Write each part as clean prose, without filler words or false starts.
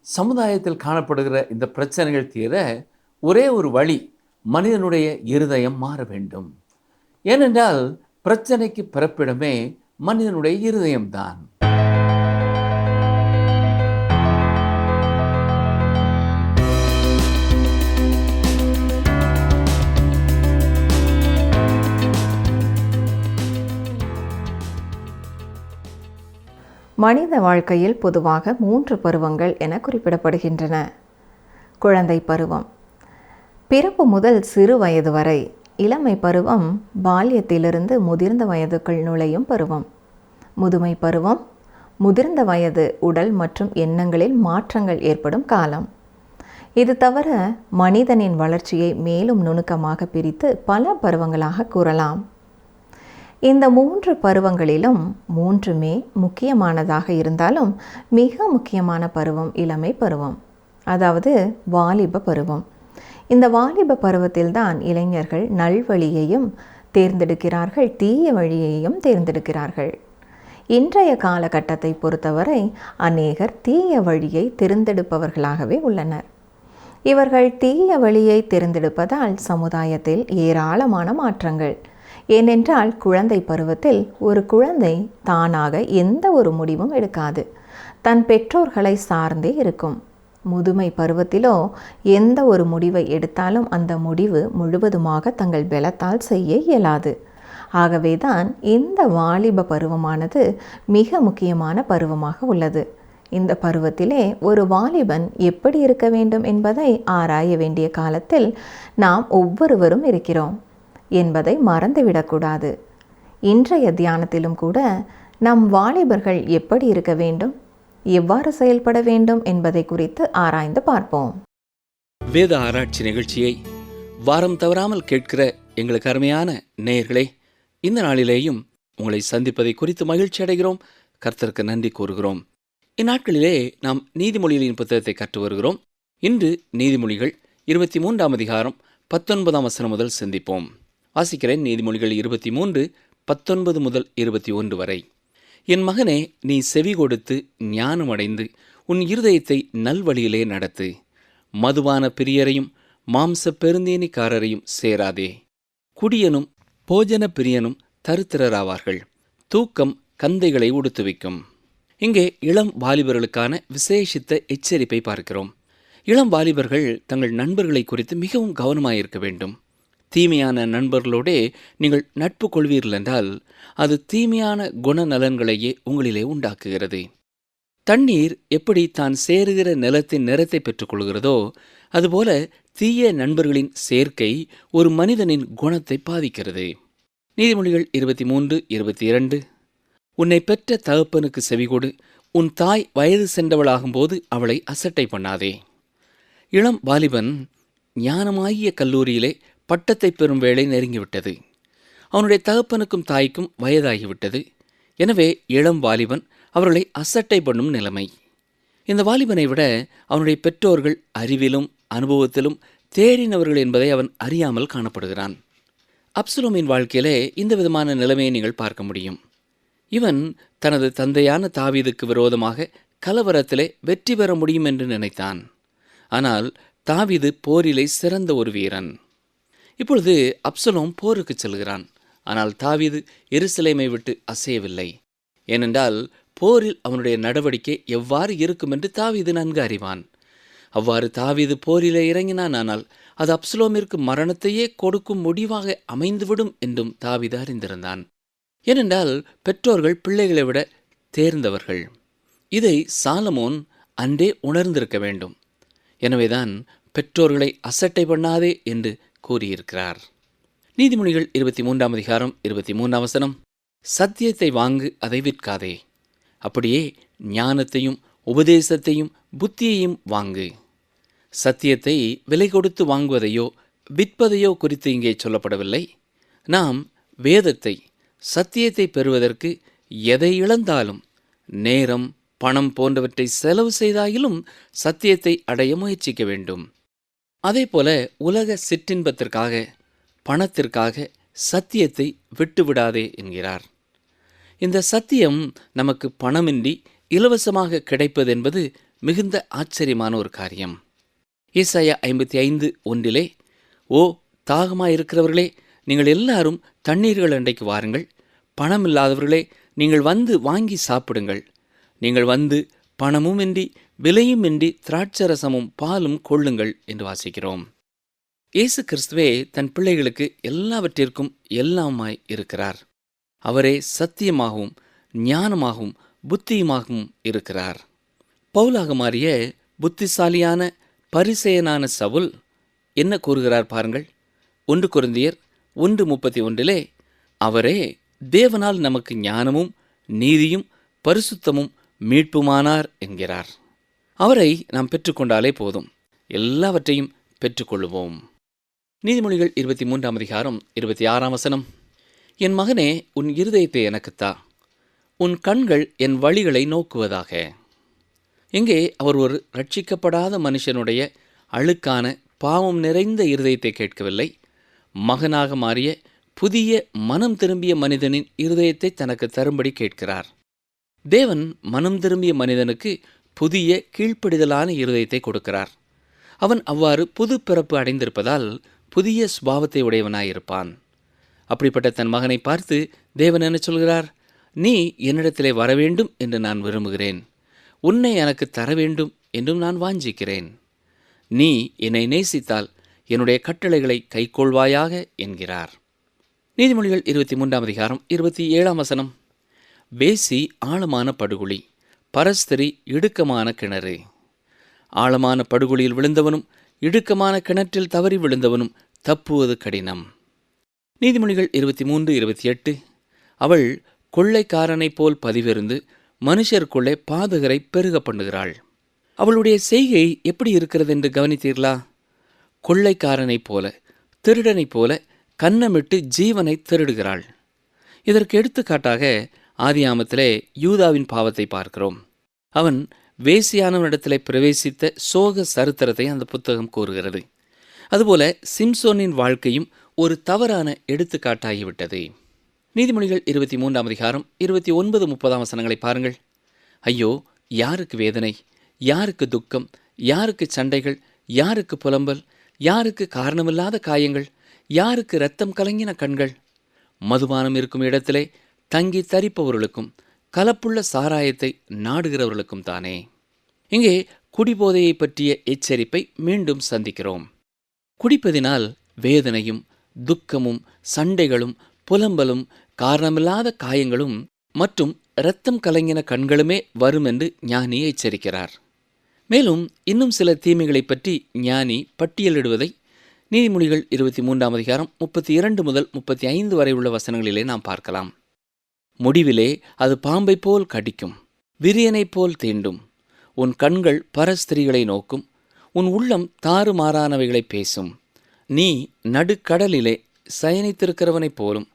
சமுதாயத்தில் காணப்படுகிற இந்த பிரச்சனைகள் தீர ஒரே ஒரு வழி, மனிதனுடைய இருதயம் மாற வேண்டும். ஏனென்றால் பிரச்சனைக்கு பிறப்பிடமே மனிதனுடைய இருதயம்தான். மனித வாழ்க்கையில் பொதுவாக 3 பருவங்கள் என குறிப்பிடப்படுகின்றன. குழந்தை பருவம், பிறப்பு முதல் சிறு வயது வரை. இளமை பருவம், பால்யத்திலிருந்து முதிர்ந்த வயதுக்குள் நுழையும் பருவம். முதுமை பருவம், முதிர்ந்த வயது, உடல் மற்றும் எண்ணங்களில் மாற்றங்கள் ஏற்படும் காலம். இது தவிர மனிதனின் வளர்ச்சியை மேலும் நுணுக்கமாக பிரித்து பல பருவங்களாக கூறலாம். இந்த 3 பருவங்களிலும் 3மே முக்கியமானதாக இருந்தாலும் மிக முக்கியமான பருவம் இளமை பருவம், அதாவது வாலிப பருவம். இந்த வாலிப பருவத்தில்தான் இளைஞர்கள் நல்வழியையும் தேர்ந்தெடுக்கிறார்கள், தீய வழியையும் தேர்ந்தெடுக்கிறார்கள். இன்றைய காலகட்டத்தை பொறுத்தவரை அநேகர் தீய வழியை தேர்ந்தெடுப்பவர்களாகவே உள்ளனர். இவர்கள் தீய வழியை தேர்ந்தெடுப்பதால் சமுதாயத்தில் ஏராளமான மாற்றங்கள். ஏனென்றால் குழந்தை பருவத்தில் ஒரு குழந்தை தானாக எந்த ஒரு முடிவும் எடுக்காது, தன் பெற்றோர்களை சார்ந்தே இருக்கும். முதுமை பருவத்திலோ எந்த ஒரு முடிவை எடுத்தாலும் அந்த முடிவு முழுவதுமாக தங்கள் பலத்தால் செய்ய இயலாது. ஆகவேதான் இந்த வாலிப பருவமானது மிக முக்கியமான பருவமாக உள்ளது. இந்த பருவத்திலே ஒரு வாலிபன் எப்படி இருக்க வேண்டும் என்பதை ஆராய வேண்டிய காலத்தில் நாம் ஒவ்வொருவரும் இருக்கிறோம் என்பதை மறந்துவிடக்கூடாது. இன்றைய தியானத்திலும் கூட நம் வாலிபர்கள் எப்படி இருக்க வேண்டும், எவ்வாறு செயல்பட வேண்டும் என்பதை குறித்து ஆராய்ந்து பார்ப்போம். வேத ஆராய்ச்சி நிகழ்ச்சியை வாரம் தவறாமல் கேட்கிற எங்களுக்கு அருமையான நேயர்களே, இந்த நாளிலேயும் உங்களை சந்திப்பதை குறித்து மகிழ்ச்சி அடைகிறோம். கர்த்தருக்கு நன்றி கூறுகிறோம். இந்நாட்களிலே நாம் நீதிமொழிகளின் புத்தகத்தை கற்று வருகிறோம். இன்று நீதிமொழிகள் 23ஆம் அதிகாரம் 19ஆம் வசனம் முதல் சிந்திப்போம். வாசிக்கிறேன். நீதிமொழிகள் 23, 19 முதல் 21 வரை. என் மகனே, நீ செவி கொடுத்து ஞானமடைந்து உன் இருதயத்தை நல்வழியிலே நடத்து. மதுபான பிரியரையும் மாம்ச பெருந்தேனிக்காரரையும் சேராதே. குடியனும் போஜன பிரியனும் தரித்திரராவார்கள். தூக்கம் கந்தைகளை உடுத்துவிக்கும். இங்கே இளம் வாலிபர்களுக்கான விசேஷித்த எச்சரிப்பை பார்க்கிறோம். இளம் வாலிபர்கள் தங்கள் நண்பர்களை குறித்து மிகவும் கவனமாயிருக்க வேண்டும். தீமையான நண்பர்களோடே நீங்கள் நட்பு கொள்வீர்கள் என்றால் அது தீமையான குணநலன்களையே உங்களிலே உண்டாக்குகிறது. தண்ணீர் எப்படி தான் சேருகிற நிலத்தின் நிறத்தை பெற்றுக்கொள்கிறதோ அதுபோல தீய நண்பர்களின் சேர்க்கை ஒரு மனிதனின் குணத்தை பாதிக்கிறது. நீதிமொழிகள் 23, 22. உன்னை பெற்ற தகப்பனுக்கு செவிகொடு, உன் தாய் வயது சென்றவளாகும்போது அவளை அசட்டை பண்ணாதே. இளம் வாலிபன் ஞானமாகிய கல்லூரியிலே பட்டத்தை பெறும் வேளை நெருங்கிவிட்டது. அவனுடைய தகப்பனுக்கும் தாய்க்கும் வயதாகிவிட்டது. எனவே இளம் வாலிபன் அவர்களை அசட்டை பண்ணும் நிலைமை. இந்த வாலிபனை விட அவனுடைய பெற்றோர்கள் அறிவிலும் அனுபவத்திலும் தேறினவர்கள் என்பதை அவன் அறியாமல் காணப்படுகிறான். அப்சலோமின் வாழ்க்கையிலே இந்த விதமான நிலைமையை நீங்கள் பார்க்க முடியும். இவன் தனது தந்தையான தாவீதுக்கு விரோதமாக கலவரத்திலே வெற்றி பெற முடியும் என்று நினைத்தான். ஆனால் தாவீது போரிலே சிறந்த ஒரு வீரன். இப்பொழுது அப்சலோம் போருக்கு செல்கிறான். ஆனால் தாவீது எருசலேமை விட்டு அசையவில்லை. ஏனென்றால் போரில் அவனுடைய நடவடிக்கை எவ்வாறு இருக்கும் என்று தாவீது நன்கு அறிவான். அவ்வாறு தாவீது போரிலே இறங்கினான். ஆனால் அது அப்சலோமிற்கு மரணத்தையே கொடுக்கும் முடிவாக அமைந்துவிடும் என்றும் தாவீது அறிந்திருந்தான். ஏனென்றால் பெற்றோர்கள் பிள்ளைகளை விட தேர்ந்தவர்கள். இதை சாலமோன் அன்றே உணர்ந்திருக்க வேண்டும். எனவேதான் பெற்றோர்களை அசட்டை பண்ணாதே என்று கூறியிருக்கிறார். நீதிமொழிகள் 23ஆம் அதிகாரம் 23ஆம் வசனம். சத்தியத்தை வாங்கு, அதை விற்காதே. அப்படியே ஞானத்தையும் உபதேசத்தையும் புத்தியையும் வாங்கு. சத்தியத்தை விலை கொடுத்து வாங்குவதையோ விற்பதையோ குறித்து இங்கே சொல்லப்படவில்லை. நாம் வேதத்தை, சத்தியத்தை பெறுவதற்கு எதை இழந்தாலும், நேரம், பணம் போன்றவற்றை செலவு செய்தாயிலும் சத்தியத்தை அடைய முயற்சிக்க வேண்டும். அதேபோல உலக சிற்றின்பத்திற்காக, பணத்திற்காக சத்தியத்தை விட்டுவிடாதே என்கிறார். இந்த சத்தியம் நமக்கு பணமின்றி இலவசமாக கிடைப்பது என்பது மிகுந்த ஆச்சரியமான ஒரு காரியம். ஏசாயா 55:1 ஓ தாகமாயிருக்கிறவர்களே, நீங்கள் எல்லாரும் தண்ணீர்கள் அண்டைக்கு வாருங்கள். பணமில்லாதவர்களே, நீங்கள் வந்து வாங்கி சாப்பிடுங்கள். நீங்கள் வந்து பணமுமின்றி விலையுமின்றி திராட்சரசமும் பாலும் கொள்ளுங்கள் என்று வாசிக்கிறோம். இயேசு கிறிஸ்துவே தன் பிள்ளைகளுக்கு எல்லாவற்றிற்கும் எல்லாமாய் இருக்கிறார். அவரே சத்தியமாகவும் ஞானமாகவும் புத்தியுமாகவும் இருக்கிறார். பவுலாக மாறிய புத்திசாலியான பரிசேயனான சவுல் என்ன கூறுகிறார் பாருங்கள். 1 கொரிந்தியர் 1:31 அவரே தேவனால் நமக்கு ஞானமும் நீதியும் பரிசுத்தமும் மீட்புமானார் என்கிறார். அவரை நாம் பெற்றுக்கொண்டாலே போதும், எல்லாவற்றையும் பெற்றுக்கொள்ளுவோம். நீதிமொழிகள் 23:26 என் மகனே, உன் இருதயத்தை எனக்குத்தா, உன் கண்கள் என் வழிகளை நோக்குவதாக. இங்கே அவர் ஒரு ரட்சிக்கப்படாத மனுஷனுடைய அழுக்கான பாவம் நிறைந்த இருதயத்தை கேட்கவில்லை. மகனாக மாறிய புதிய மனம் திரும்பிய மனிதனின் இருதயத்தை தனக்கு தரும்படி கேட்கிறார். தேவன் மனம் திரும்பிய மனிதனுக்கு புதிய கீழ்ப்படிதலான இருதயத்தை கொடுக்கிறார். அவன் அவ்வாறு புது பிறப்பு அடைந்திருப்பதால் புதிய சுபாவத்தை உடையவனாயிருப்பான். அப்படிப்பட்ட தன் மகனை பார்த்து தேவன் என்ன சொல்கிறார்? நீ என்னிடத்திலே வரவேண்டும் என்று நான் விரும்புகிறேன், உன்னை எனக்கு தர வேண்டும் என்றும் நான் வாஞ்சிக்கிறேன். நீ என்னை நேசித்தால் என்னுடைய கட்டளைகளை கைக்கொள்வாயாக என்கிறார். நீதிமொழிகள் 23:27 வேசி ஆழமான படுகுழி, பரஸ்திரி இடுக்கமான கிணறு. ஆழமான படுகுழியில் விழுந்தவனும் இடுக்கமான கிணற்றில் தவறி விழுந்தவனும் தப்புவது கடினம். நீதிமொழிகள் 23:28 அவள் கொள்ளைக்காரனைப் போல் பதிவிருந்து மனுஷருக்குள்ளே பாதகரை பெருக பண்ணுகிறாள். அவளுடைய செய்கை எப்படி இருக்கிறது என்று கவனித்தீர்களா? கொள்ளைக்காரனைப் போல, திருடனைப் போல கன்னமிட்டு ஜீவனை திருடுகிறாள். இதற்கு எடுத்துக்காட்டாக ஆதியாமத்திலே யூதாவின் பாவத்தை பார்க்கிறோம். அவன் வேசியானவனிடத்திலே பிரவேசித்த சோக சரித்திரத்தை அந்த புத்தகம் கூறுகிறது. அதுபோல சிம்சோனின் வாழ்க்கையும் ஒரு தவறான எடுத்துக்காட்டாகிவிட்டது. நீதிமொழிகள் 23:29-30 பாருங்கள். ஐயோ, யாருக்கு வேதனை, யாருக்கு துக்கம், யாருக்கு சண்டைகள், யாருக்கு புலம்பல், யாருக்கு காரணமில்லாத காயங்கள், யாருக்கு இரத்தம் கலங்கின கண்கள். மதுபானம் இருக்கும் இடத்திலே தங்கி தரிப்பவர்களுக்கும் கலப்புள்ள சாராயத்தை நாடுகிறவர்களுக்கும் தானே. இங்கே குடிபோதையை பற்றிய எச்சரிப்பை மீண்டும் சந்திக்கிறோம். குடிப்பதினால் வேதனையும் துக்கமும் சண்டைகளும் புலம்பலும் காரணமில்லாத காயங்களும் மற்றும் இரத்தம் கலங்கின கண்களுமே வரும் என்று ஞானி எச்சரிக்கிறார். மேலும் இன்னும் சில தீமைகளை பற்றி ஞானி பட்டியலிடுவதை நீதிமொழிகள் 23:32-35 வரை உள்ள வசனங்களிலே நாம் பார்க்கலாம். முடிவிலே அது பாம்பை போல் கடிக்கும், விரியனைப் போல் தீண்டும். உன் கண்கள் பரஸ்திரிகளை நோக்கும், உன் உள்ளம் தாறுமாறானவைகளை பேசும். நீ நடுக்கடலிலே சயனித்திருக்கிறவனைப் போலும்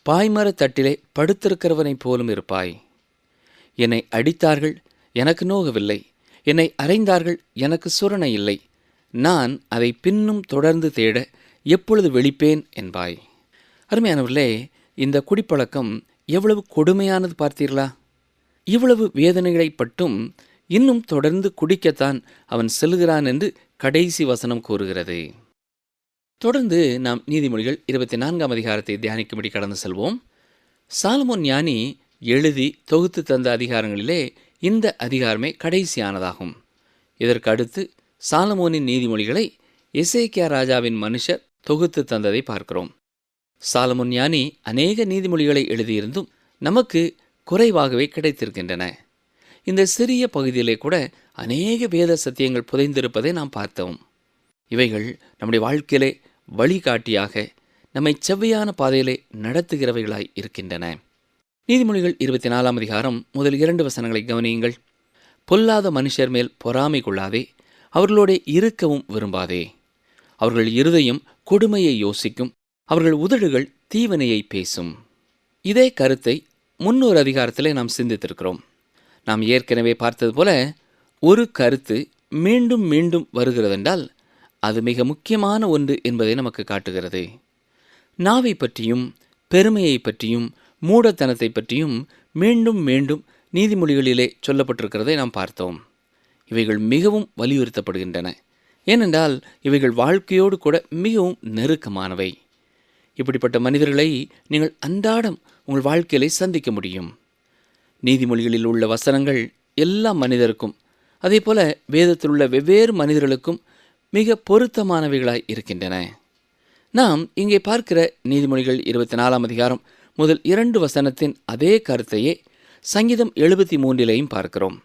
பாய்மரத் தட்டிலே படுத்திருக்கிறவனைப் போலும் இருப்பாய். என்னை அடித்தார்கள், எனக்கு நோகவில்லை. என்னை அறைந்தார்கள், எனக்கு சுரணை இல்லை. நான் அதை பின்னும் தொடர்ந்து தேட எப்பொழுது வெளிப்பேன் என்பாய். அருமையானவர்களே, இந்த குடிப்பழக்கம் எவ்வளவு கொடுமையானது பார்த்தீர்களா? இவ்வளவு வேதனைகளை பட்டும் இன்னும் தொடர்ந்து குடிக்கத்தான் அவன் செல்கிறான் என்று கடைசி வசனம் கூறுகிறது. தொடர்ந்து நாம் நீதிமொழிகள் 24 தியானிக்கும்படி கடந்து செல்வோம். சாலமோன் ஞானி எழுதி தொகுத்து தந்த அதிகாரங்களிலே இந்த அதிகாரமே கடைசியானதாகும். இதற்கு அடுத்து சாலமோனின் நீதிமொழிகளை எசேக்கியா ராஜாவின் மனுஷர் தொகுத்து தந்ததை பார்க்கிறோம். சாலமோன் ஞானி அநேக நீதிமொழிகளை எழுதியிருந்தும் நமக்கு குறைவாகவே கிடைத்திருக்கின்றன. இந்த சிறிய பகுதியிலே கூட அநேக வேத சத்தியங்கள் புதைந்திருப்பதை நாம் பார்த்தோம். இவைகள் நம்முடைய வாழ்க்கையிலே வழிகாட்டியாக நம்மை செவ்வையான பாதையிலே நடத்துகிறவைகளாய் இருக்கின்றன. நீதிமொழிகள் 24 முதல் 2 வசனங்களை கவனியுங்கள். பொல்லாத மனுஷர் மேல் பொறாமை கொள்ளாதே, அவர்களோட இருக்கவும் விரும்பாதே. அவர்கள் இருதயம் கொடுமையை யோசிக்கும், அவர்கள் உதடுகள் தீவனையை பேசும். இதே கருத்தை முன்னொரு அதிகாரத்திலே நாம் சிந்தித்திருக்கிறோம். நாம் ஏற்கனவே பார்த்தது போல ஒரு கருத்து மீண்டும் மீண்டும் வருகிறதென்றால் அது மிக முக்கியமான ஒன்று என்பதை நமக்கு காட்டுகிறது. நாவை பற்றியும் பெருமையை பற்றியும் மூடத்தனத்தை பற்றியும் மீண்டும் மீண்டும் நீதிமொழிகளிலே சொல்லப்பட்டிருக்கிறதை நாம் பார்த்தோம். இவைகள் மிகவும் வலியுறுத்தப்படுகின்றன. ஏனென்றால் இவைகள் வாழ்க்கையோடு கூட மிகவும் நெருக்கமானவை. இப்படிப்பட்ட மனிதர்களை நீங்கள் அன்றாடம் உங்கள் வாழ்க்கையிலே சந்திக்க முடியும். நீதிமொழிகளில் உள்ள வசனங்கள் எல்லா மனிதருக்கும், அதே போல வேதத்தில் உள்ள வெவ்வேறு மனிதர்களுக்கும் மிக பொருத்தமானவைகளாய் இருக்கின்றன. நாம் இங்கே பார்க்கிற நீதிமொழிகள் 24 அதிகாரம் முதல் 2 வசனத்தின் அதே கருத்தையே சங்கீதம் 73 பார்க்கிறோம்.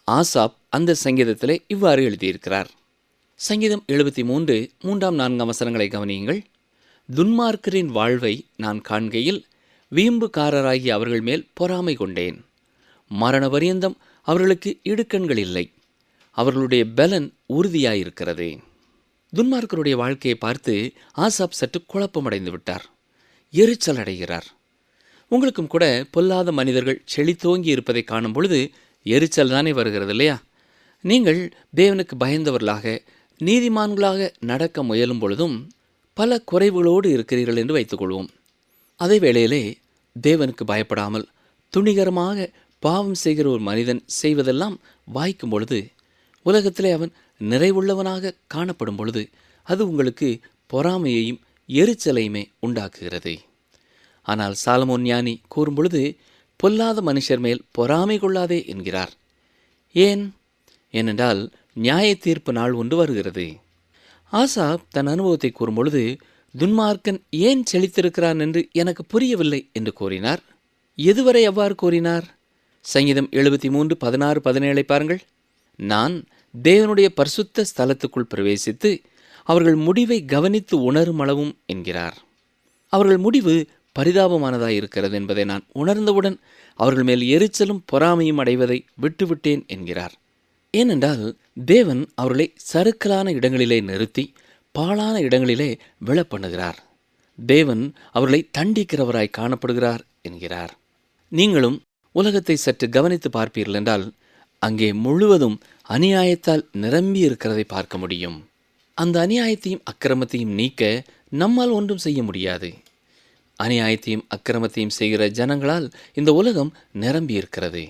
ஆசாப் அந்த சங்கீதத்திலே இவ்வாறு எழுதியிருக்கிறார். சங்கீதம் 73 3-4 வசனங்களை கவனியுங்கள். துன்மார்க்கரின் வாழ்வை நான் காண்கையில் வீம்புக்காரராகி அவர்கள் மேல் பொறாமை கொண்டேன். மரண பரியந்தம் அவர்களுக்கு இடுக்கண்கள் இல்லை, அவர்களுடைய பலன் உறுதியாயிருக்கிறது. துன்மார்க்கருடைய வாழ்க்கையை பார்த்து ஆசாப் சற்று குழப்பமடைந்து விட்டார், எரிச்சல் அடைகிறார். உங்களுக்கும் கூட பொல்லாத மனிதர்கள் செழித்தோங்கி இருப்பதை காணும் பொழுது எரிச்சல் தானே வருகிறது இல்லையா? நீங்கள் தேவனுக்கு பயந்தவர்களாக நீதிமான்களாக நடக்க முயலும் பொழுதும் பல குறைவுகளோடு இருக்கிறீர்கள் என்று வைத்துக்கொள்வோம். அதே வேளையிலே தேவனுக்கு பயப்படாமல் துணிகரமாக பாவம் செய்கிற ஒரு மனிதன் செய்வதெல்லாம் வாய்க்கும் பொழுது, உலகத்திலே அவன் நிறைவுள்ளவனாக காணப்படும் பொழுது, அது உங்களுக்கு பொறாமையையும் எரிச்சலையுமே உண்டாக்குகிறது. ஆனால் சாலமோன் ஞானி கூறும் பொழுது, பொல்லாத மனுஷர் மேல் பொறாமை கொள்ளாதே என்கிறார். ஏனென்றால் நியாய தீர்ப்பு நாள் ஒன்று வருகிறது. ஆசாப் தன் அனுபவத்தை கூறும்பொழுது, துன்மார்க்கன் ஏன் செழித்திருக்கிறான் என்று எனக்கு புரியவில்லை என்று கூறினார். எதுவரை அவ்வாறு கூறினார்? சங்கீதம் 73 16 17 பாருங்கள். நான் தேவனுடைய பரிசுத்த ஸ்தலத்துக்குள் பிரவேசித்து அவர்கள் முடிவை கவனித்து உணரும் அளவும் என்கிறார். அவர்கள் முடிவு பரிதாபமானதாயிருக்கிறது என்பதை நான் உணர்ந்தவுடன் அவர்கள் மேல் எரிச்சலும் பொறாமையும் அடைவதை விட்டுவிட்டேன் என்கிறார். ஏனென்றால் தேவன் அவர்களை சறுக்கலான இடங்களிலே நிறுத்தி பாழான இடங்களிலே விழப்பண்ணுகிறார். தேவன் அவர்களை தண்டிக்கிறவராய் காணப்படுகிறார் என்கிறார். நீங்களும் உலகத்தை சற்று கவனித்து பார்ப்பீர்கள் என்றால் அங்கே முழுவதும் அநியாயத்தால் நிரம்பி இருக்கிறதை பார்க்க முடியும். அந்த அநியாயத்தையும் அக்கிரமத்தையும் நீக்க நம்மால் ஒன்றும் செய்ய முடியாது. அநியாயத்தையும் அக்கிரமத்தையும் செய்கிற ஜனங்களால் இந்த உலகம் நிரம்பி இருக்கிறது.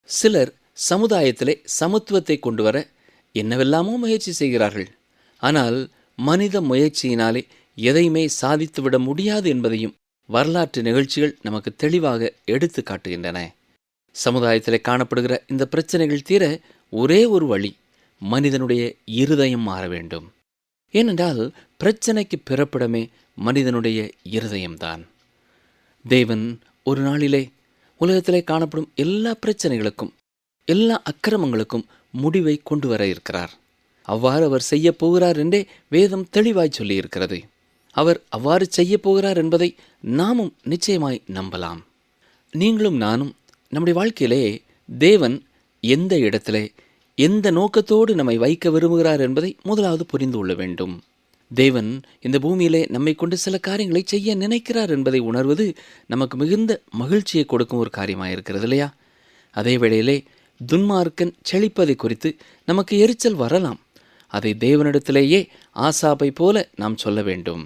சிலர் சமுதாயத்திலே சமத்துவத்தை கொண்டு வர என்னவெல்லாமோ முயற்சி செய்கிறார்கள். ஆனால் மனித முயற்சியினாலே எதையுமே சாதித்துவிட முடியாது என்பதையும் வரலாற்று நிகழ்ச்சிகள் நமக்கு தெளிவாக எடுத்து காட்டுகின்றன. சமுதாயத்திலே காணப்படுகிற இந்த பிரச்சனைகள் தீர ஒரே ஒரு வழி, மனிதனுடைய இருதயம் மாற வேண்டும். ஏனென்றால் பிரச்சனைக்கு பிறப்பிடமே மனிதனுடைய இருதயம்தான். தேவன் ஒரு நாளிலே உலகத்திலே காணப்படும் எல்லா பிரச்சனைகளுக்கும் எல்லா அக்கிரமங்களுக்கும் முடிவை கொண்டு வர இருக்கிறார். அவ்வாறு அவர் செய்ய போகிறார் என்றே வேதம் தெளிவாய் சொல்லியிருக்கிறது. அவர் அவ்வாறு செய்ய போகிறார் என்பதை நாமும் நிச்சயமாய் நம்பலாம். நீங்களும் நானும் நம்முடைய வாழ்க்கையிலே தேவன் எந்த இடத்திலே எந்த நோக்கத்தோடு நம்மை வைக்க விரும்புகிறார் என்பதை முதலாவது புரிந்து கொள்ள வேண்டும். தேவன் இந்த பூமியிலே நம்மை கொண்டு சில காரியங்களை செய்ய நினைக்கிறார் என்பதை உணர்வது நமக்கு மிகுந்த மகிழ்ச்சியை கொடுக்கும் ஒரு காரியமாயிருக்கிறது இல்லையா? அதே வேளையிலே துன்மார்க்கன் செழிப்பதை குறித்து நமக்கு எரிச்சல் வரலாம். அதை தேவனிடத்திலேயே ஆசாப்பை போல நாம் சொல்ல வேண்டும்.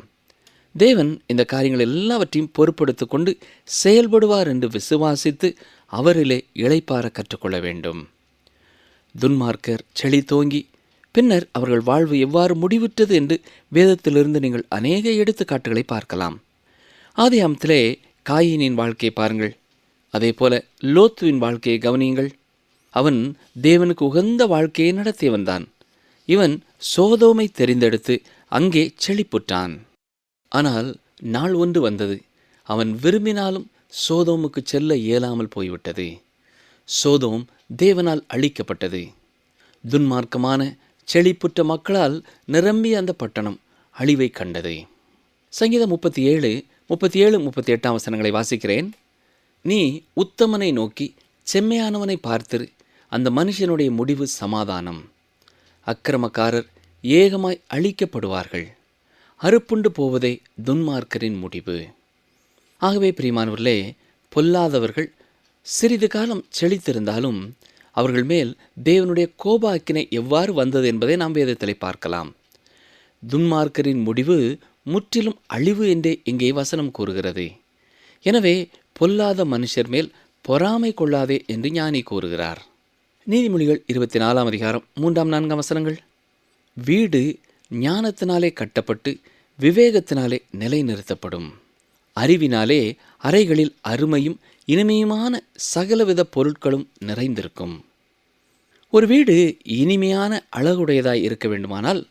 தேவன் இந்த காரியங்கள் எல்லாவற்றையும் பொறுப்படுத்திக் கொண்டு செயல்படுவார் என்று விசுவாசித்து அவரிலே இளைப்பாற கற்றுக்கொள்ள வேண்டும். துன்மார்க்கர் செழித்தோங்கி பின்னர் அவர்கள் வாழ்வு எவ்வாறு முடிவுற்றது என்று வேதத்திலிருந்து நீங்கள் அநேக எடுத்துக்காட்டுகளை பார்க்கலாம். ஆதியாமத்திலே காயினின் வாழ்க்கையை பாருங்கள். அதே போல லோத்துவின் வாழ்க்கையை கவனியுங்கள். அவன் தேவனுக்கு உகந்த வாழ்க்கையை நடத்தியவன் தான். இவன் சோதோமை தெரிந்தெடுத்து அங்கே செழிப்புற்றான். ஆனால் நாள் ஒன்று வந்தது, அவன் விரும்பினாலும் சோதோமுக்கு செல்ல இயலாமல் போய்விட்டது. சோதோம் தேவனால் அழிக்கப்பட்டது. துன்மார்க்கமான செழிப்புற்ற மக்களால் நிரம்பிய அந்த பட்டணம் அழிவை கண்டது. சங்கீதம் 37 38 வசனங்களை வாசிக்கிறேன். நீ உத்தமனை நோக்கி செம்மையானவனை பார்த்திரு, அந்த மனுஷனுடைய முடிவு சமாதானம். அக்கிரமக்காரர் ஏகமாய் அழிக்கப்படுவார்கள், அறுப்புண்டு போவதே துன்மார்க்கரின் முடிவு. ஆகவே பிரியமானவர்களே, பொல்லாதவர்கள் சிறிது காலம் செழித்திருந்தாலும் அவர்கள் மேல் தேவனுடைய கோபாக்கினை எவ்வாறு வந்தது என்பதை நாம் வேதத்திலே பார்க்கலாம். துன்மார்க்கரின் முடிவு முற்றிலும் அழிவு என்றே இங்கே வசனம் கூறுகிறது. எனவே பொல்லாத மனுஷர் மேல் பொறாமை கொள்ளாதே என்று ஞானி கூறுகிறார். நீதிமொழிகள் 24 அதிகாரம் 3-4 வசனங்கள். வீடு ஞானத்தினாலே கட்டப்பட்டு விவேகத்தினாலே நிலைநிறுத்தப்படும். அறிவினாலே அறைகளில் அருமையும் இனிமையுமான சகலவித பொருட்களும் நிறைந்திருக்கும். ஒரு வீடு இனிமையான அழகுடையதாய் இருக்க வேண்டுமானால்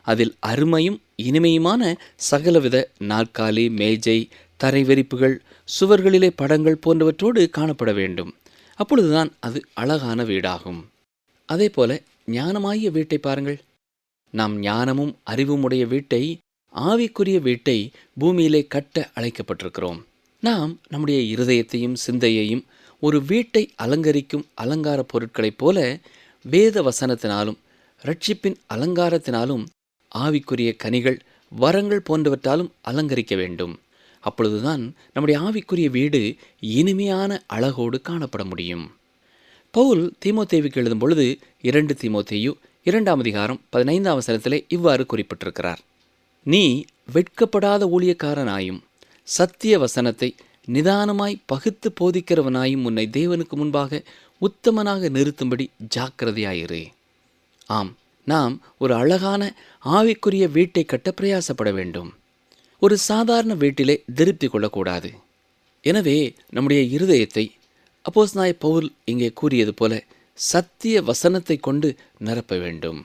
அதில் அருமையும் இனிமையுமான சகலவித நாற்காலி, மேஜை, தரை விரிப்புகள், சுவர்களிலே படங்கள் போன்றவற்றோடு காணப்பட வேண்டும். அப்பொழுதுதான் அது அழகான வீடாகும். அதே போல ஞானமாகிய வீட்டை பாருங்கள். நாம் ஞானமும் அறிவும் உடைய வீட்டை, ஆவிக்குரிய வீட்டை பூமியிலே கட்ட அழைக்கப்பட்டிருக்கிறோம். நாம் நம்முடைய இருதயத்தையும் சிந்தையையும் ஒரு வீட்டை அலங்கரிக்கும் அலங்கார பொருட்களைப் போல வேத வசனத்தினாலும் இரட்சிப்பின் அலங்காரத்தினாலும் ஆவிக்குரிய கனிகள், வரங்கள் போன்றவற்றாலும் அலங்கரிக்க வேண்டும். அப்பொழுதுதான் நம்முடைய ஆவிக்குரிய வீடு இனிமையான அழகோடு காணப்பட முடியும். பவுல் தீமோத்தேயுவுக்கு எழுதும் பொழுது 2 தீமோத்தேயு 2 அதிகாரம் 15 வசனத்திலே இவ்வாறு குறிப்பிட்டிருக்கிறார். நீ வெட்கப்படாத ஊழியக்காரனாயும் சத்திய வசனத்தை நிதானமாய் பகுத்து போதிக்கிறவனாயும் உன்னை தேவனுக்கு முன்பாக உத்தமனாக நிறுத்தும்படி ஜாக்கிரதையாயிரு. ஆம், நாம் ஒரு அழகான ஆவிக்குரிய வீட்டை கட்ட பிரயாசப்பட வேண்டும். ஒரு சாதாரண வீட்டிலே திருப்தி கொள்ளக்கூடாது. எனவே நம்முடைய இருதயத்தை அப்போஸ்தலனாகிய பவுல் இங்கே கூறியது போல சத்திய வசனத்தை கொண்டு நிரப்ப வேண்டும்.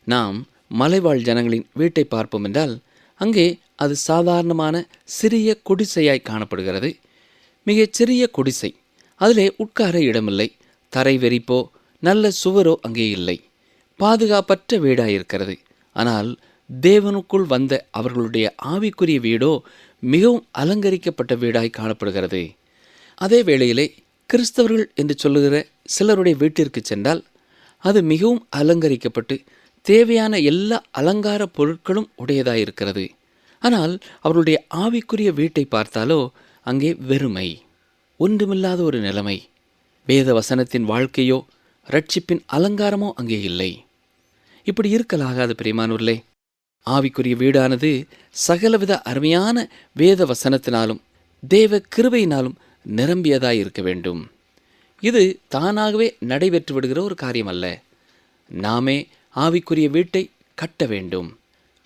நாம் மலைவாழ் ஜனங்களின் வீட்டை பார்ப்போம் என்றால் அங்கே அது சாதாரணமான சிறிய குடிசையாய் காணப்படுகிறது. மிகச் சிறிய குடிசை, அதிலே உட்கார இடமில்லை, தரை வெறிப்போ நல்ல சுவரோ அங்கே இல்லை. பாதுகாப்பற்ற வீடாயிருக்கிறது. ஆனால் தேவனுக்குள் வந்த அவர்களுடைய ஆவிக்குரிய வீடோ மிகவும் அலங்கரிக்கப்பட்ட வீடாய் காணப்படுகிறது. அதே வேளையிலே கிறிஸ்தவர்கள் என்று சொல்லுகிற சிலருடைய வீட்டிற்கு சென்றால் அது மிகவும் அலங்கரிக்கப்பட்டு தேவையான எல்லா அலங்கார பொருட்களும் உடையதாயிருக்கிறது. ஆனால் அவர்களுடைய ஆவிக்குரிய வீட்டை பார்த்தாலோ அங்கே வெறுமை, ஒன்றுமில்லாத ஒரு நிலைமை. வேத வசனத்தின் வாழ்க்கையோ இரட்சிப்பின் அலங்காரமோ அங்கே இல்லை. இப்படி இருக்கலாகாது பிரியமானவர்களே. ஆவிக்குரிய வீடானது சகலவித அருமையான வேத வசனத்தினாலும் தேவ கிருபையினாலும் நிரம்பியதாய் இருக்க வேண்டும். இது தானாகவே நடைபெற்று விடுகிற ஒரு காரியம் அல்ல. நாமே ஆவிக்குரிய வீட்டை கட்ட வேண்டும்.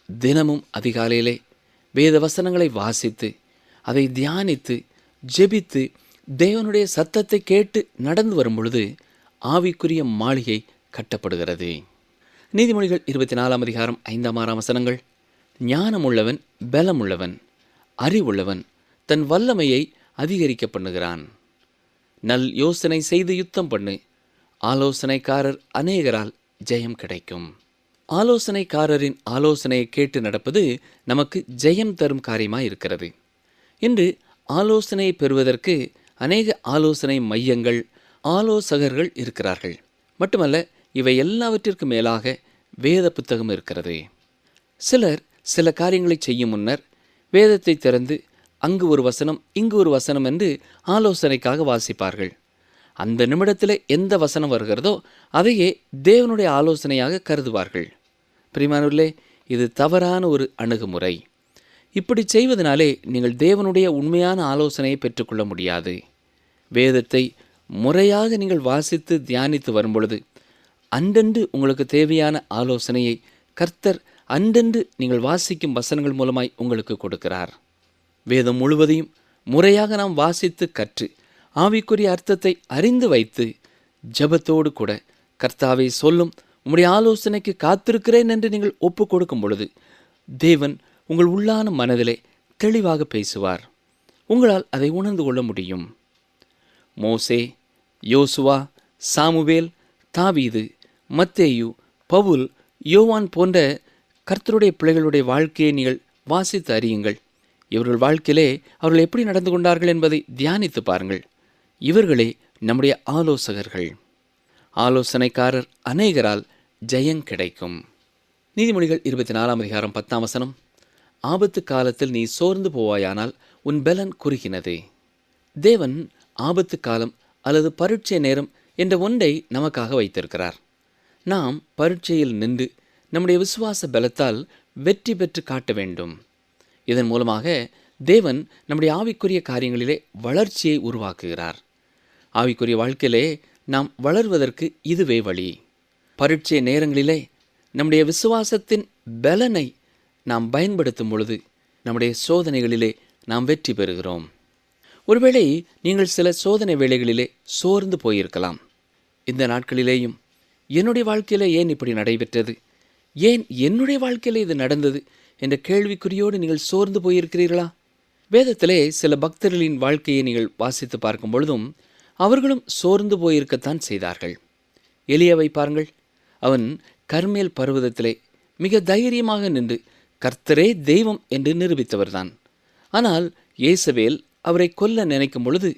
தினமும் அதிகாலையிலே வேத வசனங்களை வாசித்து அதை தியானித்து ஜெபித்து தேவனுடைய சத்தத்தை கேட்டு நடந்து வரும் பொழுது ஆவிக்குரிய மாளிகை கட்டப்படுகிறது. நீதிமொழிகள் 24 அதிகாரம் 5-6 வசனங்கள். ஞானமுள்ளவன் பலமுள்ளவன், அறிவுள்ளவன் தன் வல்லமையை அதிகரிக்க பண்ணுகிறான். நல் யோசனை செய்து யுத்தம் பண்ணு, ஆலோசனைக்காரர் அநேகரால் ஜெயம் கிடைக்கும். ஆலோசனைக்காரரின் ஆலோசனையை கேட்டு நடப்பது நமக்கு ஜெயம் தரும் காரியமாய் இருக்கிறது. இன்று ஆலோசனையை பெறுவதற்கு அநேக ஆலோசனை மையங்கள், ஆலோசகர்கள் இருக்கிறார்கள். மட்டுமல்ல, இவை எல்லாவற்றிற்கும் மேலாக வேத புத்தகம் இருக்கிறது. சிலர் சில காரியங்களை செய்யும் முன்னர் வேதத்தை திறந்து அங்கு ஒரு வசனம் இங்கு ஒரு வசனம் என்று ஆலோசனைக்காக வாசிப்பார்கள். அந்த நிமிடத்தில் எந்த வசனம் வருகிறதோ அதையே தேவனுடைய ஆலோசனையாக கருதுவார்கள். பிரியமானவர்களே, இது தவறான ஒரு அணுகுமுறை. இப்படி செய்வதனாலே நீங்கள் தேவனுடைய உண்மையான ஆலோசனையை பெற்றுக்கொள்ள முடியாது. வேதத்தை முறையாக நீங்கள் வாசித்து தியானித்து வரும்பொழுது அன்றென்று உங்களுக்கு தேவையான ஆலோசனையை கர்த்தர் அன்றென்று நீங்கள் வாசிக்கும் வசனங்கள் மூலமாய் உங்களுக்கு கொடுக்கிறார். வேதம் முழுவதையும் முறையாக நாம் வாசித்து கற்று ஆவிக்குரிய அர்த்தத்தை அறிந்து வைத்து ஜெபத்தோடு கூட கர்த்தாவை சொல்லும் உம்முடைய ஆலோசனைக்கு காத்திருக்கிறேன் என்று நீங்கள் ஒப்பு கொடுக்கும் பொழுது தேவன் உங்கள் உள்ளான மனதிலே தெளிவாக பேசுவார். உங்களால் அதை உணர்ந்து கொள்ள முடியும். மோசே, யோசுவா, சாமுவேல், தாவீது, மத்தேயு, பவுல், யோவான் போன்ற கர்த்தருடைய பிள்ளைகளுடைய வாழ்க்கையை நீங்கள் வாசித்து அறியுங்கள். இவர்கள் வாழ்க்கையிலே அவர்கள் எப்படி நடந்து கொண்டார்கள் என்பதை தியானித்து பாருங்கள். இவர்களே நம்முடைய ஆலோசகர்கள். ஆலோசனைக்காரர் அநேகரால் ஜெயம் கிடைக்கும். நீதிமொழிகள் 24 அதிகாரம் 10 வசனம். ஆபத்து காலத்தில் நீ சோர்ந்து போவாயானால் உன் பலன் குறுகினது. தேவன் ஆபத்து காலம் அல்லது பரீட்சை நேரம் என்ற ஒன்றை நமக்காக வைத்திருக்கிறார். நாம் பரீட்சையில் நின்று நம்முடைய விசுவாச பலத்தால் வெற்றி பெற்று காட்ட வேண்டும். இதன் மூலமாக தேவன் நம்முடைய ஆவிக்குரிய காரியங்களிலே வளர்ச்சியை உருவாக்குகிறார். ஆவிக்குரிய வாழ்க்கையிலே நாம் வளர்வதற்கு இதுவே வழி. பரீட்சை நேரங்களிலே நம்முடைய விசுவாசத்தின் பலனை நாம் பயன்படுத்தும் பொழுது நம்முடைய சோதனைகளிலே நாம் வெற்றி பெறுகிறோம். ஒருவேளை நீங்கள் சில சோதனை வேளைகளிலே சோர்ந்து போயிருக்கலாம். இந்த நாட்களிலேயும் என்னுடைய வாழ்க்கையிலே ஏன் இப்படி நடைபெற்றது, ஏன் என்னுடைய வாழ்க்கையிலே இது நடந்தது என்ற கேள்விக்குறியோடு நீங்கள் சோர்ந்து போயிருக்கிறீர்களா? வேதத்திலே சில பக்தர்களின் வாழ்க்கையை நீங்கள் வாசித்து பார்க்கும் பொழுதும் அவர்களும் சோர்ந்து போயிருக்கத்தான் செய்தார்கள். எலியாவை பாருங்கள். அவன் கர்மேல் பர்வதத்திலே மிக தைரியமாக நின்று கர்த்தரே தெய்வம் என்று நிரூபித்தவர்தான். ஆனால் ஏசபேல் அவரை கொல்ல நினைக்கும் பொழுது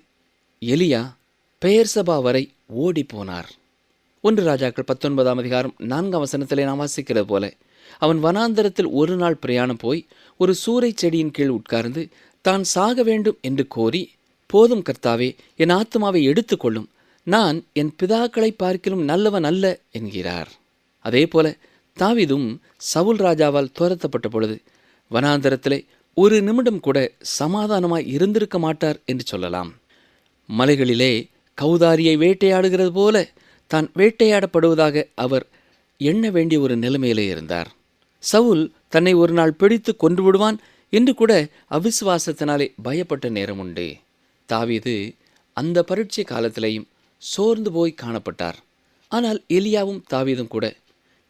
எலியா பெயர்சபா வரை ஓடி போனார். 1 ராஜாக்கள் 19ஆம் அதிகாரம் 4ஆம் வசனத்திலே நாம் வாசிக்கிறது போல, அவன் வனாந்தரத்தில் ஒரு நாள் பிரயாணம் போய் ஒரு சூரை செடியின் கீழ் உட்கார்ந்து தான் சாக வேண்டும் என்று கோரி, போதும் கர்த்தாவே, என் ஆத்துமாவை எடுத்துக்கொள்ளும், நான் என் பிதாக்களை பார்க்கிலும் நல்லவன் அல்ல என்கிறார். அதே போல தாவீதும் சவுல் ராஜாவால் துரத்தப்பட்ட பொழுது வனாந்தரத்திலே ஒரு நிமிடம் கூட சமாதானமாய் இருந்திருக்க மாட்டார் என்று சொல்லலாம். மலைகளிலே கௌதாரியை வேட்டையாடுகிறது போல தான் வேட்டையாடப்படுவதாக அவர் எண்ண வேண்டிய ஒரு நிலைமையிலே இருந்தார். சவுல் தன்னை ஒரு நாள் பிடித்து கொன்று விடுவான் என்று கூட அவிசுவாசத்தினாலே பயப்பட்ட நேரம் உண்டு. தாவீது அந்த பரீட்சை காலத்திலேயும் சோர்ந்து போய் காணப்பட்டார். ஆனால் எலியாவும் தாவீதும் கூட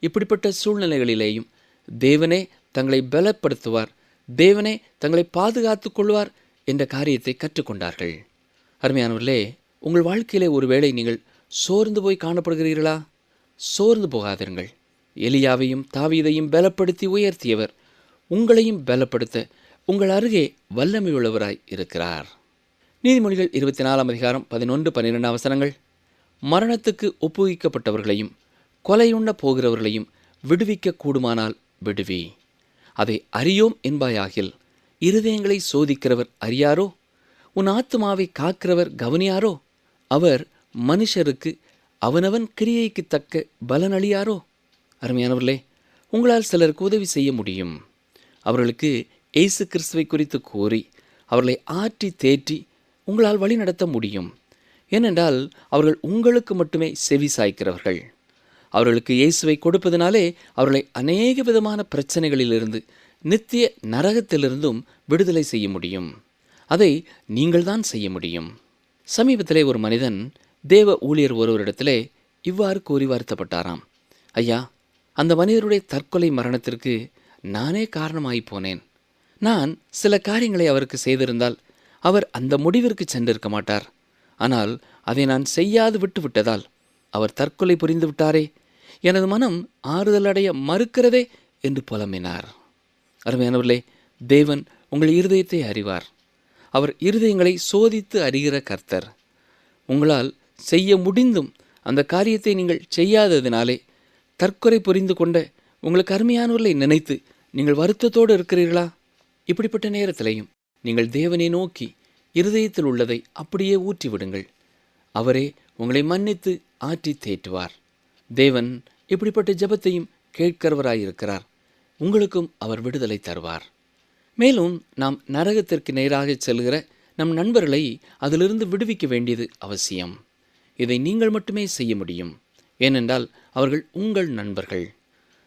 இப்படிப்பட்ட சூழ்நிலைகளிலேயும் தேவனே தங்களை பலப்படுத்துவார், தேவனே தங்களை பாதுகாத்துக் கொள்வார் என்ற காரியத்தை கற்றுக்கொண்டார்கள். அருமையானவர்களே, உங்கள் வாழ்க்கையிலே ஒருவேளை நீங்கள் சோர்ந்து போய் காணப்படுகிறீர்களா? சோர்ந்து போகாதிருங்கள். எலியாவையும் தாவீதையும் பலப்படுத்தி உயர்த்தியவர் உங்களையும் பலப்படுத்த உங்கள் அருகே வல்லமை உள்ளவராய் இருக்கிறார். நீதிமொழிகள் 24ஆம் அதிகாரம் 11-12 வசனங்கள். மரணத்துக்கு ஒப்புவிக்கப்பட்டவர்களையும் கொலையுண்ண போகிறவர்களையும் விடுவிக்க கூடுமானால் விடுவி. அதை அறியோம் என்பாயாகில் இருதயங்களை சோதிக்கிறவர் அறியாரோ? உன் ஆத்துமாவை காக்கிறவர் கவனியாரோ? அவர் மனுஷருக்கு அவனவன் கிரியைக்கு தக்க பலனளியாரோ? அருமையானவர்களே, உங்களால் சிலருக்கு உதவி செய்ய முடியும். அவர்களுக்கு இயேசு கிறிஸ்துவை குறித்து கூறி அவர்களை ஆற்றி தேற்றி உங்களால் வழி நடத்த முடியும். ஏனென்றால் அவர்கள் உங்களுக்கு மட்டுமே செவி சாய்க்கிறவர்கள். அவர்களுக்கு இயேசுவை கொடுப்பதனாலே அவர்களை அநேக விதமான பிரச்சனைகளிலிருந்து, நித்திய நரகத்திலிருந்தும் விடுதலை செய்ய முடியும். அதை நீங்கள்தான் செய்ய முடியும். சமீபத்திலே ஒரு மனிதன் தேவ ஊழியர் ஒருவரிடத்திலே இவ்வாறு கூறி வருத்தப்பட்டாராம். ஐயா, அந்த மனிதருடைய தற்கொலை மரணத்திற்கு நானே காரணமாகி போனேன். நான் சில காரியங்களை அவருக்கு செய்திருந்தால் அவர் அந்த முடிவிற்கு சென்றிருக்க மாட்டார். ஆனால் அதை நான் செய்யாது விட்டுவிட்டதால் அவர் தற்கொலை புரிந்து விட்டாரே, எனது மனம் ஆறுதல் அடைய மறுக்கிறதே என்று புலம்பினார். அருமையானவர்களே, தேவன் உங்கள் இருதயத்தை அறிவார். அவர் இருதயங்களை சோதித்து அறிகிற கர்த்தர். உங்களால் செய்ய முடிந்தும் அந்த காரியத்தை நீங்கள் செய்யாததினாலே தற்கொலை புரிந்து கொண்ட உங்களுக்கு அருமையானவர்களை நினைத்து நீங்கள் வருத்தத்தோடு இருக்கிறீர்களா? இப்படிப்பட்ட நேரத்திலையும் நீங்கள் தேவனை நோக்கி இருதயத்தில் உள்ளதை அப்படியே ஊற்றிவிடுங்கள். அவரே உங்களை மன்னித்து ஆற்றி தேற்றுவார். தேவன் இப்படிப்பட்ட ஜெபத்தையும் கேட்கிறவராயிருக்கிறார். உங்களுக்கும் அவர் விடுதலை தருவார். மேலும் நாம் நரகத்திற்கு நேராக செல்கிற நம் நண்பர்களை அதிலிருந்து விடுவிக்க வேண்டியது அவசியம். இதை நீங்கள் மட்டுமே செய்ய முடியும். ஏனென்றால் அவர்கள் உங்கள் நண்பர்கள்.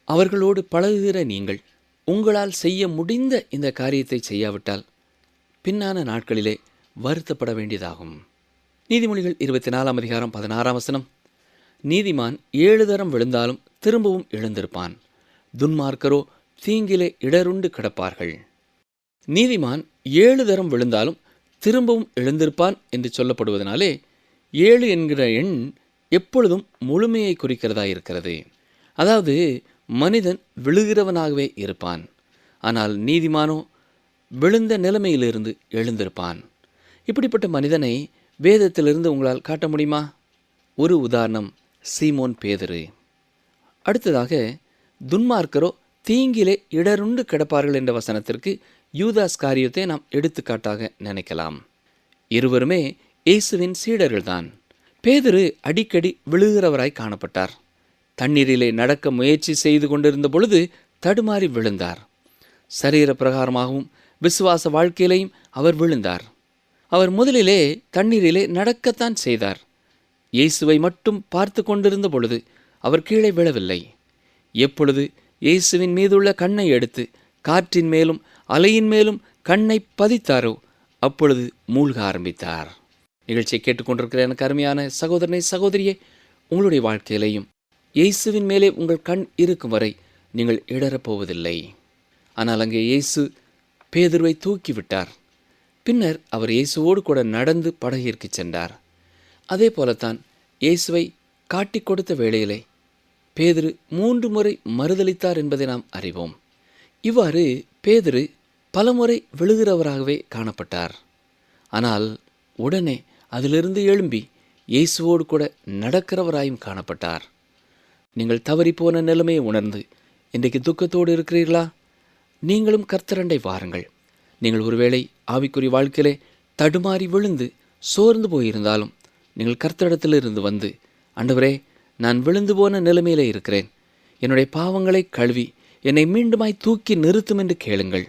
அவர்களோடு பழகுகிற நீங்கள் உங்களால் செய்ய முடிந்த இந்த காரியத்தை செய்யாவிட்டால் பின்னான நாட்களிலே வருத்தப்பட வேண்டியதாகும். நீதிமொழிகள் 24ஆம் அதிகாரம் 16ஆம் வசனம். நீதிமான் 7 தரம் விழுந்தாலும் திரும்பவும் எழுந்திருப்பான், துன்மார்க்கரோ தீங்கிலே இடருண்டு கிடப்பார்கள். நீதிமான் 7 தரம் விழுந்தாலும் திரும்பவும் எழுந்திருப்பான் என்று சொல்லப்படுவதனாலே 7 என்கிற எண் எப்பொழுதும் முழுமையை குறிக்கிறதா இருக்கிறது. அதாவது மனிதன் விழுகிறவனாகவே இருப்பான். ஆனால் நீதிமானோ விழுந்த நிலைமையிலிருந்து எழுந்திருப்பான். இப்படிப்பட்ட மனிதனை வேதத்திலிருந்து உங்களால் காட்ட முடியுமா? ஒரு உதாரணம், சீமோன் பேதுரு. அடுத்ததாக, துன்மார்க்கரோ தீங்கிலே இடருண்டு கிடப்பார்கள் என்ற வசனத்திற்கு யூதாஸ் காரியத்தை நாம் எடுத்துக்காட்டாக நினைக்கலாம். இருவருமே இயேசுவின் சீடர்கள்தான். பேதுரு அடிக்கடி விழுகிறவராய் காணப்பட்டார். தண்ணீரிலே நடக்க முயற்சி செய்து கொண்டிருந்த பொழுது தடுமாறி விழுந்தார். சரீர பிரகாரமாகவும் விசுவாச வாழ்க்கையிலையும் அவர் விழுந்தார். அவர் முதலிலே தண்ணீரிலே நடக்கத்தான் செய்தார். இயேசுவை மட்டும் பார்த்து கொண்டிருந்த பொழுது அவர் கீழே விழவில்லை. எப்பொழுது இயேசுவின் மீதுள்ள கண்ணை எடுத்து காற்றின் மேலும் அலையின் மேலும் கண்ணை பதித்தாரோ அப்பொழுது மூழ்க ஆரம்பித்தார். நிகழ்ச்சியை கேட்டுக்கொண்டிருக்கிற எனக்கு அருமையான சகோதரனை சகோதரியே, உங்களுடைய வாழ்க்கையிலையும் இயேசுவின் மேலே உங்கள் கண் இருக்கும் வரை நீங்கள் இடறப்போவதில்லை. ஆனால் அங்கே இயேசு பேதுருவை தூக்கிவிட்டார். பின்னர் அவர் இயேசுவோடு கூட நடந்து படகிற்கு சென்றார். அதே போலத்தான் இயேசுவை காட்டிக் கொடுத்த வேளையிலே பேதுரு 3 முறை மறுதலித்தார் என்பதை நாம் அறிவோம். இவ்வாறு பேதுரு பலமுறை விழுகிறவராகவே காணப்பட்டார். ஆனால் உடனே அதிலிருந்து எழும்பி இயேசுவோடு கூட நடக்கிறவராயும் காணப்பட்டார். நீங்கள் தவறிப்போன நிலைமையை உணர்ந்து இன்றைக்கு துக்கத்தோடு இருக்கிறீர்களா? நீங்களும் கர்த்தரண்டை வாருங்கள். நீங்கள் ஒருவேளை ஆவிக்குரிய வாழ்க்கையிலே தடுமாறி விழுந்து சோர்ந்து போயிருந்தாலும் நீங்கள் கர்த்தரிடத்திலிருந்து வந்து, ஆண்டவரே, நான் விழுந்து போன நிலைமையிலே இருக்கிறேன், என்னுடைய பாவங்களை கழுவி என்னை மீண்டுமாய் தூக்கி நிறுத்தும் என்று கேளுங்கள்.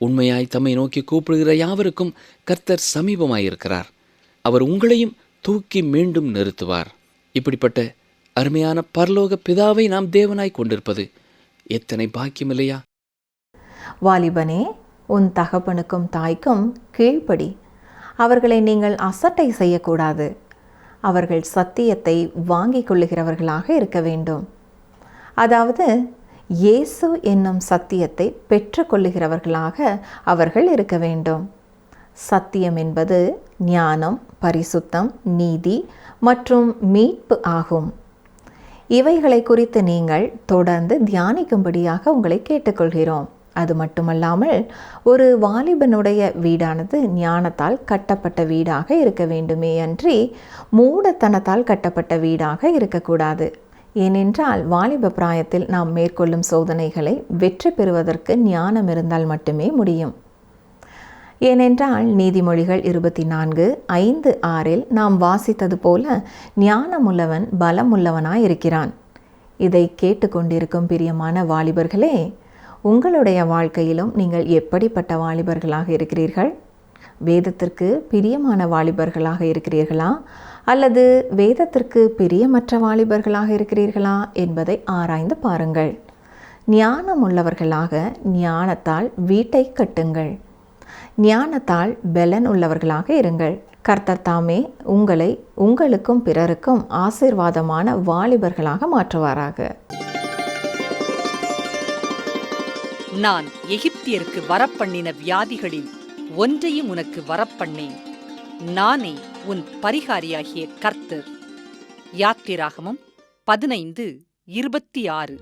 உண்மையாய் தம்மை நோக்கி கூப்பிடுகிற யாவருக்கும் கர்த்தர் சமீபமாயிருக்கிறார். அவர் உங்களையும் தூக்கி மீண்டும் நிறுத்துவார். இப்படிப்பட்ட அருமையான பரலோக பிதாவை நாம் தேவனாய் கொண்டிருப்பது எத்தனை பாக்கியம் இல்லையா? வாலிபனே, உன் தகப்பனுக்கும் தாய்க்கும் கீழ்ப்படி. அவர்களை நீங்கள் அசட்டை செய்யக்கூடாது. அவர்கள் சத்தியத்தை வாங்கிக் கொள்ளுகிறவர்களாக இருக்க வேண்டும். அதாவது இயேசு என்னும் சத்தியத்தை பெற்றுக்கொள்ளுகிறவர்களாக அவர்கள் இருக்க வேண்டும். சத்தியம் என்பது ஞானம், பரிசுத்தம், நீதி மற்றும் மீட்பு ஆகும். இவைகளை குறித்து நீங்கள் தொடர்ந்து தியானிக்கும்படியாக உங்களை கேட்டுக்கொள்கிறோம். அது மட்டுமல்லாமல் ஒரு வாலிபனுடைய வீடானது ஞானத்தால் கட்டப்பட்ட வீடாக இருக்க வேண்டுமே அன்றி மூடத்தனத்தால் கட்டப்பட்ட வீடாக இருக்கக்கூடாது. ஏனென்றால் வாலிப பிராயத்தில் நாம் மேற்கொள்ளும் சோதனைகளை வெற்றி பெறுவதற்கு ஞானம் இருந்தால் மட்டுமே முடியும். ஏனென்றால் நீதிமொழிகள் 24:5-6 நாம் வாசித்தது போல ஞானமுள்ளவன் பலமுள்ளவனாயிருக்கிறான். இதை கேட்டுக்கொண்டிருக்கும் பிரியமான வாலிபர்களே, உங்களுடைய வாழ்க்கையிலும் நீங்கள் எப்படிப்பட்ட வாலிபர்களாக இருக்கிறீர்கள்? வேதத்திற்கு பிரியமான வாலிபர்களாக இருக்கிறீர்களா, அல்லது வேதத்திற்கு பிரியமற்ற வாலிபர்களாக இருக்கிறீர்களா என்பதை ஆராய்ந்து பாருங்கள். ஞானம் உள்ளவர்களாக ஞானத்தால் வீட்டை கட்டுங்கள். ஞானத்தால் பலன் உள்ளவர்களாக இருங்கள். கர்த்தர் தாமே உங்களை உங்களுக்கும் பிறருக்கும் ஆசீர்வாதமான வாலிபர்களாக மாற்றுவாராக. நான் எகிப்தியருக்கு வரப்பண்ணின வியாதிகளில் ஒன்றையும் உனக்கு வரப்பண்ணேன். நானே உன் பரிகாரியாகிய கர்த்தர். யாத்திராகமம் 15:26.